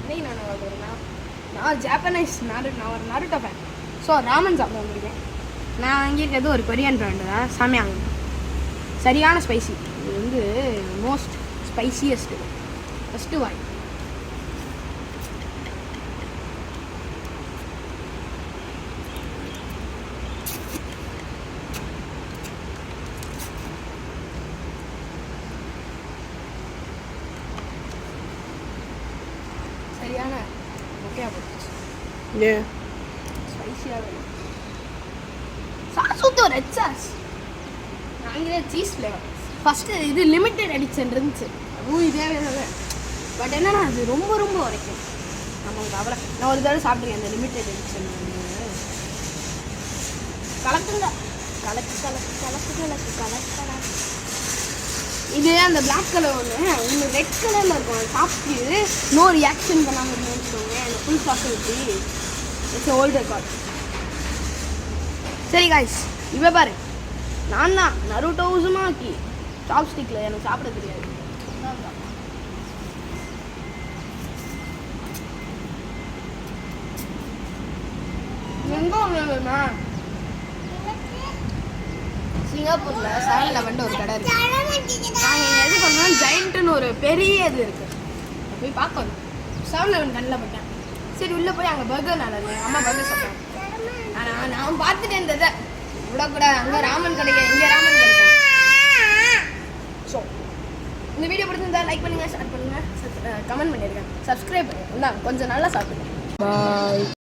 இன்னைக்கு நான் வரேன்னா நான் ஜாப்பனீஸ் நான் ஒரு நருட்டோ ஃபேன். ஸோ ராமன் சாப்பிட வந்திருக்கேன். நான் வாங்கியிருக்கிறது ஒரு கொரியன் பிராண்டு தான். சமையாங்க சரியான ஸ்பைசி. இது வந்து மோஸ்ட் ஸ்பைசியஸ்ட்டு. ஃபஸ்ட்டு வாய் சரியான ஓகே போட்டுச்சு. ஸ்பைசியாக சாஸ் ஊற்ற ஒரு ரெட் சாஸ் நாங்களே சீஸ் ஃப்ளேவர். ஃபஸ்ட்டு இது லிமிட்டட் எடிஷன் இருந்துச்சு. அதுவும் இதே பட் என்னன்னா அது ரொம்ப ரொம்ப உரைக்கும். நமக்கு அவ்வளோ நான் ஒரு தடவை சாப்பிட்ருக்கேன் அந்த லிமிட்டட் எடிஷன். கலக்குங்க கலக்கு கலக்கு கலக்கு கலக்கு கலக்கு கலக்கு. இது அந்த பிளாக் கலர் ஒன்று ரெட் கலரில் இருக்கும். அது சாப்பிட்டு நோ ரியாக்ஷன் பண்ணாமல் இருந்துச்சுக்கோங்க. அந்த ஃபுல் சாஸ் ஊற்றி இட்ஸ் ஓல்டு ரெக்கார்ட். சரி காய்ஸ், இப்போ பாரு நான் தான் நருட்டோ உசுமாக்கி சாப்ஸ்டிக்கில் எனக்கு சாப்பிட தெரியாது. எங்கே சிங்கப்பூரில் 7-11 ஒரு கடை இருக்குது. நாங்கள் எது பண்ணோம் ஜெயண்ட்டுன்னு ஒரு பெரிய இது இருக்குது. போய் பார்க்கணும். 7-11 கண்ணில் போட்டேன். சரி உள்ளே போய் அங்கே பர்கர் நல்லா இருந்தேன். அம்மா பர்கர் சாப்பிட்டேன். ஆனால் நான் பார்த்துட்டு இருந்ததை விடக்கூடாது. அங்கே ராமன் கிடைக்கும், இங்கே ராமன் கிடைக்கும். ஸோ இந்த வீடியோ பிடிச்சிருந்தா லைக் பண்ணுங்கள், ஷேர் பண்ணுங்கள், கமெண்ட் பண்ணியிருக்கேன், சப்ஸ்கிரைப் பண்ணுங்கள். கொஞ்சம் நல்லா சாப்பிடுங்க. பாய்.